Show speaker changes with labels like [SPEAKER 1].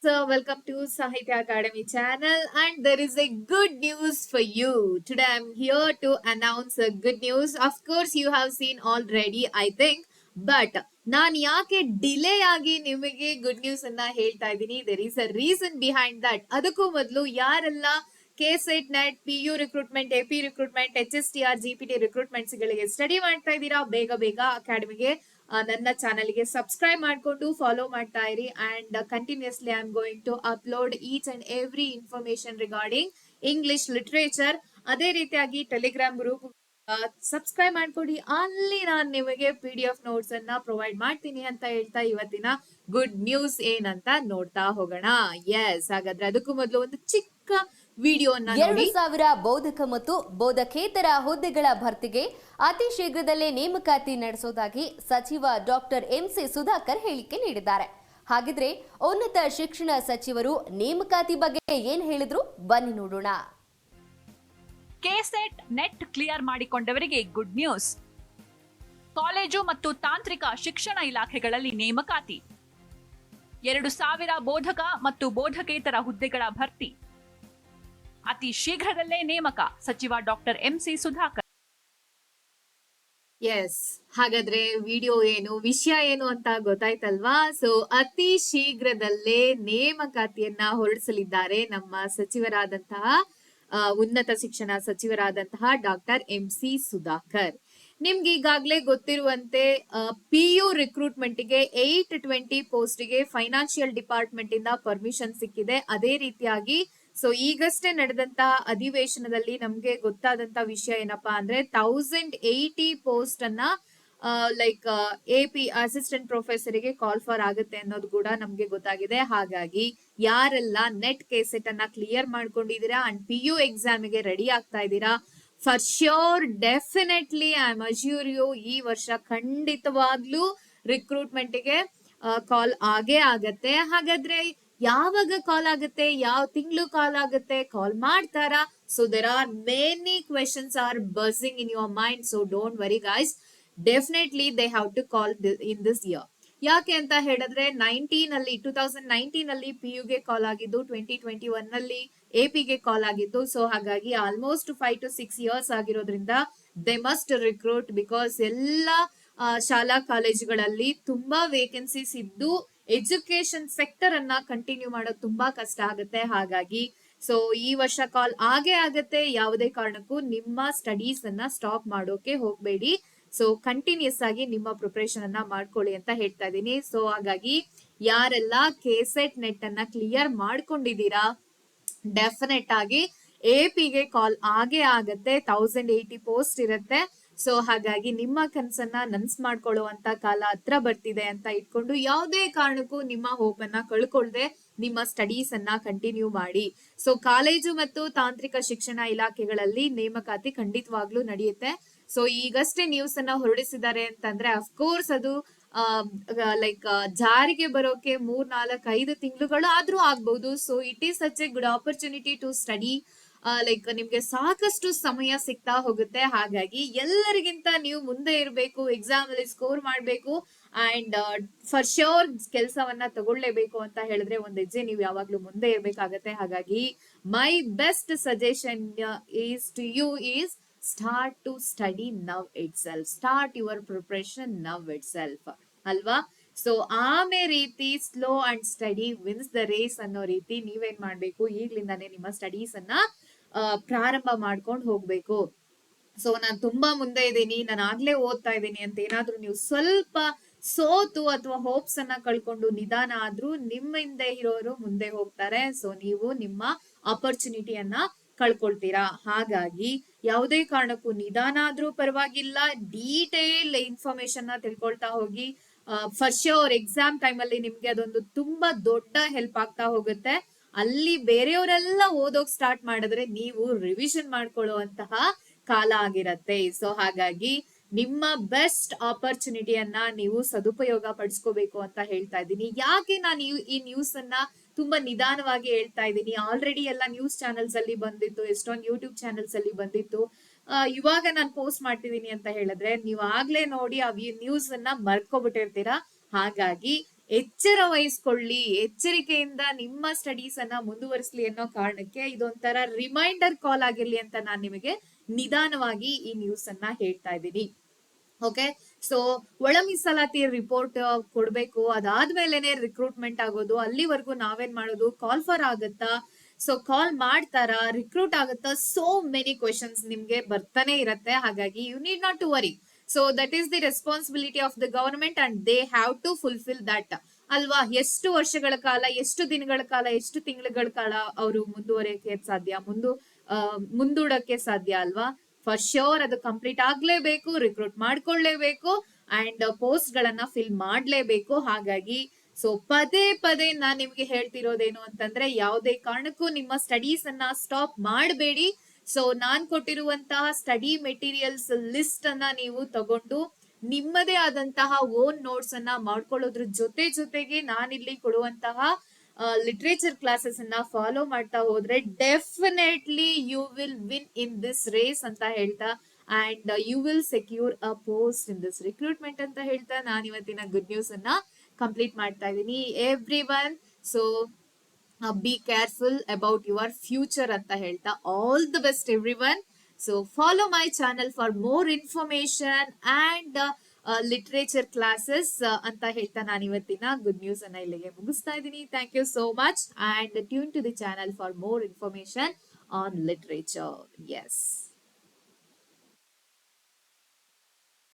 [SPEAKER 1] welcome to Sahitya Academy channel, and there is a good news for you. Today I'm here to announce a good news. Of course you have seen already, I think, but ನಾನು ಯಾಕೆ delay ಆಗಿ ನಿಮಗೆ good news ಅನ್ನ ಹೇಳ್ತಾ ಇದ್ದೀನಿ. There is a reason behind that. ಅದಕ್ಕೂ ಮೊದಲು ಯಾರೆಲ್ಲ KSET NET PU recruitment, AP recruitment, HSTR GPT recruitments ಗಳಿಗೆ ಸ್ಟಡಿ ಮಾಡ್ತಾ ಇದ್ದೀರಾ, ಬೇಗ ಬೇಗ ಅಕಾಡೆಮಿಗೆ ನನ್ನ ಚಾನಲ್ಗೆ ಸಬ್ಸ್ಕ್ರೈಬ್ ಮಾಡಿಕೊಂಡು ಫಾಲೋ ಮಾಡ್ತಾ ಇರಿ. And continuously I am going to upload each and every information regarding English literature. ಅದೇ ರೀತಿಯಾಗಿ ಟೆಲಿಗ್ರಾಮ್ ಗ್ರೂಪ್ ಸಬ್ಸ್ಕ್ರೈಬ್ ಮಾಡ್ಕೊಡಿ, ಅಲ್ಲಿ ನಾನು ನಿಮಗೆ PDF ನೋಟ್ಸ್ ಅನ್ನ ಪ್ರೊವೈಡ್ ಮಾಡ್ತೀನಿ ಅಂತ ಹೇಳ್ತಾ ಇವತ್ತಿನ ಗುಡ್ ನ್ಯೂಸ್ ಏನಂತ ನೋಡ್ತಾ ಹೋಗೋಣ. ಎಸ್, ಹಾಗಾದ್ರೆ ಅದಕ್ಕೂ ಮೊದಲು ಒಂದು ಚಿಕ್ಕ ವಿಡಿಯೋನ ನೋಡಿ.
[SPEAKER 2] 2000 ಬೋಧಕ ಮತ್ತು ಬೋಧಕೇತರ ಹುದ್ದೆಗಳ ಭರ್ತಿಗೆ ಅತಿ ಶೀಘ್ರದಲ್ಲೇ ನೇಮಕಾತಿ ನಡೆಸೋದಾಗಿ ಸಚಿವ ಡಾಕ್ಟರ್ MC ಸುಧಾಕರ್ ಹೇಳಿಕೆ ನೀಡಿದ್ದಾರೆ. ಹಾಗಿದ್ರೆ ಉನ್ನತ ಶಿಕ್ಷಣ ಸಚಿವರು ನೇಮಕಾತಿ ಬಗ್ಗೆ ಏನ್ ಹೇಳಿದ್ರು ಬನ್ನಿ ನೋಡೋಣ.
[SPEAKER 3] ಕೆಸೆಟ್ ನೆಟ್ ಕ್ಲಿಯರ್ ಮಾಡಿಕೊಂಡವರಿಗೆ ಗುಡ್ ನ್ಯೂಸ್. ಕಾಲೇಜು ಮತ್ತು ತಾಂತ್ರಿಕ ಶಿಕ್ಷಣ ಇಲಾಖೆಗಳಲ್ಲಿ ನೇಮಕಾತಿ. 2000 ಬೋಧಕ ಮತ್ತು ಬೋಧಕೇತರ ಹುದ್ದೆಗಳ ಭರ್ತಿ ಅತಿ ಶೀಘ್ರದಲ್ಲೇ ನೇಮಕ, ಸಚಿವ ಡಾಕ್ಟರ್ MC ಸುಧಾಕರ್.
[SPEAKER 1] ಎಸ್, ಹಾಗಾದ್ರೆ ವಿಡಿಯೋ ಏನು, ವಿಷಯ ಏನು ಅಂತ ಗೊತ್ತಾಯ್ತಲ್ವಾ? ಸೊ ಅತಿ ಶೀಘ್ರದಲ್ಲೇ ನೇಮಕಾತಿಯನ್ನ ಹೊರಡಿಸಲಿದ್ದಾರೆ ನಮ್ಮ ಸಚಿವರಾದಂತಹ ಉನ್ನತ ಶಿಕ್ಷಣ ಸಚಿವರಾದಂತಹ ಡಾಕ್ಟರ್ MC ಸುಧಾಕರ್. ನಿಮ್ಗೆ ಈಗಾಗಲೇ ಗೊತ್ತಿರುವಂತೆ PU ರಿಕ್ರೂಟ್ಮೆಂಟ್ ಗೆ 820 ಪೋಸ್ಟ್ ಗೆ ಫೈನಾನ್ಷಿಯಲ್ ಡಿಪಾರ್ಟ್ಮೆಂಟ್ ಇಂದ ಪರ್ಮಿಷನ್ ಸಿಕ್ಕಿದೆ. ಅದೇ ರೀತಿಯಾಗಿ ಸೊ ಈಗಷ್ಟೇ ನಡೆದಂತಹ ಅಧಿವೇಶನದಲ್ಲಿ ನಮ್ಗೆ ಗೊತ್ತಾದಂತ ವಿಷಯ ಏನಪ್ಪಾ ಅಂದ್ರೆ 1080 ಪೋಸ್ಟ್ ಅನ್ನ ಲೈಕ್ AP ಅಸಿಸ್ಟೆಂಟ್ ಪ್ರೊಫೆಸರ್ ಗೆ ಕಾಲ್ ಫಾರ್ ಆಗುತ್ತೆ ಅನ್ನೋದು ಕೂಡ ನಮ್ಗೆ ಗೊತ್ತಾಗಿದೆ. ಹಾಗಾಗಿ ಯಾರೆಲ್ಲ ನೆಟ್ ಕೆಸೆಟ್ ಅನ್ನ ಕ್ಲಿಯರ್ ಮಾಡ್ಕೊಂಡಿದೀರಾ ಅಂಡ್ PU ಎಕ್ಸಾಮ್ ಗೆ ರೆಡಿ ಆಗ್ತಾ ಇದ್ದೀರಾ, for sure definitely I am assure you ಈ ವರ್ಷ ಖಂಡಿತವಾಗ್ಲೂ ರಿಕ್ರೂಟ್ಮೆಂಟ್ ಗೆ ಕಾಲ್ ಆಗೇ ಆಗತ್ತೆ. ಹಾಗಾದ್ರೆ ಯಾವಾಗ ಕಾಲ್ ಆಗುತ್ತೆ, ಯಾವ ತಿಂಗಳು ಕಾಲ್ ಆಗುತ್ತೆ, ಕಾಲ್ ಮಾಡ್ತಾರಾ? So there are many questions are buzzing in your mind. So don't worry guys, definitely they have to call in this year. ಯಾಕೆ ಅಂತ ಹೇಳಿದ್ರೆ 2019 ಅಲ್ಲಿ PU ಗೆ ಕಾಲ್ ಆಗಿದ್ದು, 2021 ನಲ್ಲಿ AP ಗೆ ಕಾಲ್ ಆಗಿದ್ದು. ಸೊ ಹಾಗಾಗಿ ಆಲ್ಮೋಸ್ಟ್ 5 to 6 years ಆಗಿರೋದ್ರಿಂದ ದೇ ಮಸ್ಟ್ ರಿಕ್ರೂಟ್, ಬಿಕಾಸ್ ಎಲ್ಲ ಶಾಲಾ ಕಾಲೇಜುಗಳಲ್ಲಿ ತುಂಬಾ ವೇಕೆನ್ಸೀಸ್ ಇದ್ದು ಎಜುಕೇಶನ್ ಸೆಕ್ಟರ್ ಅನ್ನ ಕಂಟಿನ್ಯೂ ಮಾಡೋದು ತುಂಬಾ ಕಷ್ಟ ಆಗುತ್ತೆ. ಹಾಗಾಗಿ ಸೊ ಈ ವರ್ಷ ಕಾಲ್ ಆಗೇ ಆಗತ್ತೆ. ಯಾವುದೇ ಕಾರಣಕ್ಕೂ ನಿಮ್ಮ ಸ್ಟಡೀಸ್ ಅನ್ನ ಸ್ಟಾಪ್ ಮಾಡೋಕೆ ಹೋಗ್ಬೇಡಿ. ಸೊ ಕಂಟಿನ್ಯೂಸ್ ಆಗಿ ನಿಮ್ಮ ಪ್ರಿಪರೇಷನ್ ಅನ್ನ ಮಾಡ್ಕೊಳ್ಳಿ ಅಂತ ಹೇಳ್ತಾ ಇದ್ದೀನಿ. ಸೊ ಹಾಗಾಗಿ ಯಾರೆಲ್ಲ ಕೆಸೆಟ್ ನೆಟ್ ಅನ್ನ ಕ್ಲಿಯರ್ ಮಾಡ್ಕೊಂಡಿದೀರಾ, ಡೆಫಿನೆಟ್ ಆಗಿ AP ಗೆ ಕಾಲ್ ಆಗೇ ಆಗತ್ತೆ. 1080 ಪೋಸ್ಟ್ ಇರುತ್ತೆ. ಸೊ ಹಾಗಾಗಿ ನಿಮ್ಮ ಕನ್ಸನ್ನ ನನ್ಸ್ ಮಾಡ್ಕೊಳ್ಳುವಂತ ಕಾಲ ಹತ್ರ ಬರ್ತಿದೆ ಅಂತ ಇಟ್ಕೊಂಡು ಯಾವುದೇ ಕಾರಣಕ್ಕೂ ನಿಮ್ಮ ಹೋಪ್ ಅನ್ನ ಕಳ್ಕೊಳ್ದೆ ನಿಮ್ಮ ಸ್ಟಡೀಸ್ ಅನ್ನ ಕಂಟಿನ್ಯೂ ಮಾಡಿ. ಸೊ ಕಾಲೇಜು ಮತ್ತು ತಾಂತ್ರಿಕ ಶಿಕ್ಷಣ ಇಲಾಖೆಗಳಲ್ಲಿ ನೇಮಕಾತಿ ಖಂಡಿತವಾಗ್ಲೂ ನಡೆಯುತ್ತೆ. ಸೊ ಈಗಷ್ಟೇ ನ್ಯೂಸ್ ಅನ್ನ ಹೊರಡಿಸಿದ್ದಾರೆ ಅಂತಂದ್ರೆ ಅಫ್ಕೋರ್ಸ್ ಅದು ಲೈಕ್ ಜಾರಿಗೆ ಬರೋಕೆ 3-4-5 ತಿಂಗಳುಗಳು ಆದ್ರೂ ಆಗ್ಬಹುದು. So it is such a good opportunity to study. Like ನಿಮ್ಗೆ ಸಾಕಷ್ಟು ಸಮಯ ಸಿಗ್ತಾ ಹೋಗುತ್ತೆ. ಹಾಗಾಗಿ ಎಲ್ಲರಿಗಿಂತ ನೀವು ಮುಂದೆ ಇರಬೇಕು, ಎಕ್ಸಾಮ್ ಅಲ್ಲಿ ಸ್ಕೋರ್ ಮಾಡ್ಬೇಕು ಅಂಡ್ ಫಾರ್ ಶ್ಯೂರ್ ಕೆಲಸವನ್ನ ತಗೊಳ್ಳೇಬೇಕು ಅಂತ ಹೇಳಿದ್ರೆ ಒಂದ್ ಹೆಜ್ಜೆ ನೀವು ಯಾವಾಗ್ಲೂ ಮುಂದೆ ಇರ್ಬೇಕಾಗತ್ತೆ. ಹಾಗಾಗಿ my best suggestion is to you is start to study now itself, start your preparation now itself ಅಲ್ವಾ? ಸೊ ಆಮೇ ರೀತಿ slow and steady wins the race ಅನ್ನೋ ರೀತಿ ನೀವೇನ್ ಮಾಡ್ಬೇಕು, ಈಗ್ಲಿಂದಾನೇ ನಿಮ್ಮ ಸ್ಟಡೀಸ್ ಅನ್ನ ಪ್ರಾರಂಭ ಮಾಡ್ಕೊಂಡು ಹೋಗ್ಬೇಕು. ಸೊ ನಾನ್ ತುಂಬಾ ಮುಂದೆ ಇದ್ದೀನಿ, ನಾನು ಆಗ್ಲೇ ಓದ್ತಾ ಇದ್ದೀನಿ ಅಂತ ಏನಾದ್ರೂ ನೀವು ಸ್ವಲ್ಪ ಸೋತು ಅಥವಾ ಹೋಪ್ಸ್ ಅನ್ನ ಕಳ್ಕೊಂಡು ನಿಧಾನ ಆದ್ರೂ ನಿಮ್ಮ ಹಿಂದೆ ಇರೋರು ಮುಂದೆ ಹೋಗ್ತಾರೆ. ಸೊ ನೀವು ನಿಮ್ಮ ಅಪರ್ಚುನಿಟಿಯನ್ನ ಕಳ್ಕೊಳ್ತೀರಾ. ಹಾಗಾಗಿ ಯಾವುದೇ ಕಾರಣಕ್ಕೂ ನಿಧಾನ ಆದ್ರೂ ಪರವಾಗಿಲ್ಲ, ಡೀಟೇಲ್ ಇನ್ಫಾರ್ಮೇಶನ್ ನ ತಿಳ್ಕೊಳ್ತಾ ಹೋಗಿ. ಫಾರ್ ಶ್ಯೂರ್ ಎಕ್ಸಾಮ್ ಟೈಮ್ ಅಲ್ಲಿ ನಿಮ್ಗೆ ಅದೊಂದು ತುಂಬಾ ದೊಡ್ಡ ಹೆಲ್ಪ್ ಆಗ್ತಾ ಹೋಗುತ್ತೆ. ಅಲ್ಲಿ ಬೇರೆಯವರೆಲ್ಲ ಓದೋಕ್ ಸ್ಟಾರ್ಟ್ ಮಾಡಿದ್ರೆ ನೀವು ರಿವಿಷನ್ ಮಾಡ್ಕೊಳ್ಳುವಂತಹ ಕಾಲ ಆಗಿರತ್ತೆ. ಸೊ ಹಾಗಾಗಿ ನಿಮ್ಮ ಬೆಸ್ಟ್ ಆಪರ್ಚುನಿಟಿಯನ್ನ ನೀವು ಸದುಪಯೋಗ ಪಡಿಸ್ಕೋಬೇಕು ಅಂತ ಹೇಳ್ತಾ ಇದ್ದೀನಿ. ಯಾಕೆ ನಾನು ಈ ನ್ಯೂಸ್ ಅನ್ನ ತುಂಬಾ ನಿಧಾನವಾಗಿ ಹೇಳ್ತಾ ಇದ್ದೀನಿ, ಆಲ್ರೆಡಿ ಎಲ್ಲ ನ್ಯೂಸ್ ಚಾನೆಲ್ಸ್ ಅಲ್ಲಿ ಬಂದಿತ್ತು, ಎಷ್ಟೊಂದು ಯೂಟ್ಯೂಬ್ ಚಾನೆಲ್ಸ್ ಅಲ್ಲಿ ಬಂದಿತ್ತು. ಇವಾಗ ನಾನು ಪೋಸ್ಟ್ ಮಾಡ್ತಿದ್ದೀನಿ ಅಂತ ಹೇಳಿದ್ರೆ ನೀವು ಆಗ್ಲೇ ನೋಡಿ ಆ ನ್ಯೂಸ್ ಅನ್ನ ಮರ್ಕೋಬಿಟ್ಟಿರ್ತೀರಾ. ಹಾಗಾಗಿ ಎಚ್ಚರ ವಹಿಸ್ಕೊಳ್ಳಿ, ಎಚ್ಚರಿಕೆಯಿಂದ ನಿಮ್ಮ ಸ್ಟಡೀಸ್ ಅನ್ನ ಮುಂದುವರಿಸಲಿ ಅನ್ನೋ ಕಾರಣಕ್ಕೆ ಇದೊಂಥರ ರಿಮೈಂಡರ್ ಕಾಲ್ ಆಗಿರ್ಲಿ ಅಂತ ನಾನು ನಿಮಗೆ ನಿಧಾನವಾಗಿ ಈ ನ್ಯೂಸ್ ಅನ್ನ ಹೇಳ್ತಾ ಇದ್ದೀನಿ. ಓಕೆ, ಸೊ ಒಳ ಮೀಸಲಾತಿ ರಿಪೋರ್ಟ್ ಕೊಡ್ಬೇಕು, ಅದಾದ್ಮೇಲೆನೆ ರಿಕ್ರೂಟ್ಮೆಂಟ್ ಆಗೋದು. ಅಲ್ಲಿವರೆಗೂ ನಾವೇನ್ ಮಾಡೋದು, ಕಾಲ್ ಫಾರ್ ಆಗತ್ತಾ, ಸೊ ಕಾಲ್ ಮಾಡ್ತಾರಾ, ರಿಕ್ರೂಟ್ ಆಗುತ್ತಾ, ಸೋ ಮೆನಿ ಕ್ವೆಶನ್ಸ್ ನಿಮ್ಗೆ ಬರ್ತಾನೆ ಇರತ್ತೆ. ಹಾಗಾಗಿ you need not to worry. So that is the responsibility of the government and they have to fulfil that ಅಲ್ವಾ. ಎಷ್ಟು ವರ್ಷಗಳ ಕಾಲ, ಎಷ್ಟು ದಿನಗಳ ಕಾಲ, ಎಷ್ಟು ತಿಂಗಳ ಕಾಲ ಅವರು ಮುಂದುವರಿಯಕ್ಕೆ ಸಾಧ್ಯ, ಮುಂದೂಡಕ್ಕೆ ಸಾಧ್ಯ ಅಲ್ವಾ. ಫಾರ್ ಶ್ಯೂರ್ ಅದು ಕಂಪ್ಲೀಟ್ ಆಗ್ಲೇಬೇಕು, ರಿಕ್ರೂಟ್ ಮಾಡ್ಕೊಳ್ಳೇಬೇಕು ಅಂಡ್ ಪೋಸ್ಟ್ ಗಳನ್ನ ಫಿಲ್ ಮಾಡ್ಲೇಬೇಕು. ಹಾಗಾಗಿ ಸೊ ಪದೇ ಪದೇ ನಾನ್ ನಿಮ್ಗೆ ಹೇಳ್ತಿರೋದೇನು ಅಂತಂದ್ರೆ, ಯಾವುದೇ ಕಾರಣಕ್ಕೂ ನಿಮ್ಮ ಸ್ಟಡೀಸ್ ಅನ್ನ ಸ್ಟಾಪ್ ಮಾಡಬೇಡಿ. ಸೊ ನಾನ್ ಕೊಟ್ಟಿರುವಂತಹ ಸ್ಟಡಿ ಮೆಟೀರಿಯಲ್ಸ್ ಲಿಸ್ಟ್ ಅನ್ನ ನೀವು ತಗೊಂಡು ನಿಮ್ಮದೇ ಆದಂತಹ ಓನ್ ನೋಟ್ಸ್ ಅನ್ನ ಮಾಡ್ಕೊಳ್ಳೋದ್ರ ಜೊತೆಗೆ ನಾನಿಲ್ಲಿ ಕೊಡುವಂತಹ ಲಿಟ್ರೇಚರ್ ಕ್ಲಾಸಸ್ ಅನ್ನ ಫಾಲೋ ಮಾಡ್ತಾ ಹೋದ್ರೆ definitely you will win in this race ಅಂತ ಹೇಳ್ತಾ, and you will secure a post in this recruitment ಅಂತ ಹೇಳ್ತಾ ನಾನು ಇವತ್ತಿನ ಗುಡ್ ನ್ಯೂಸ್ ಅನ್ನ ಕಂಪ್ಲೀಟ್ ಮಾಡ್ತಾ ಇದ್ದೀನಿ. Every one, so be careful about your future ಅಂತ ಹೇಳ್ತಾ all the best every one. So follow my channel for more information and literature classes ಅಂತ ಹೇಳ್ತಾ ನಾನು ಇವತ್ತಿನ ಗುಡ್ ನ್ಯೂಸ್ ಅನ್ನ ಇಲ್ಲಿಗೆ ಮುಗಿಸ್ತಾ ಇದ್ದೀನಿ. Thank you so much and tune to the channel for more information on literature. S.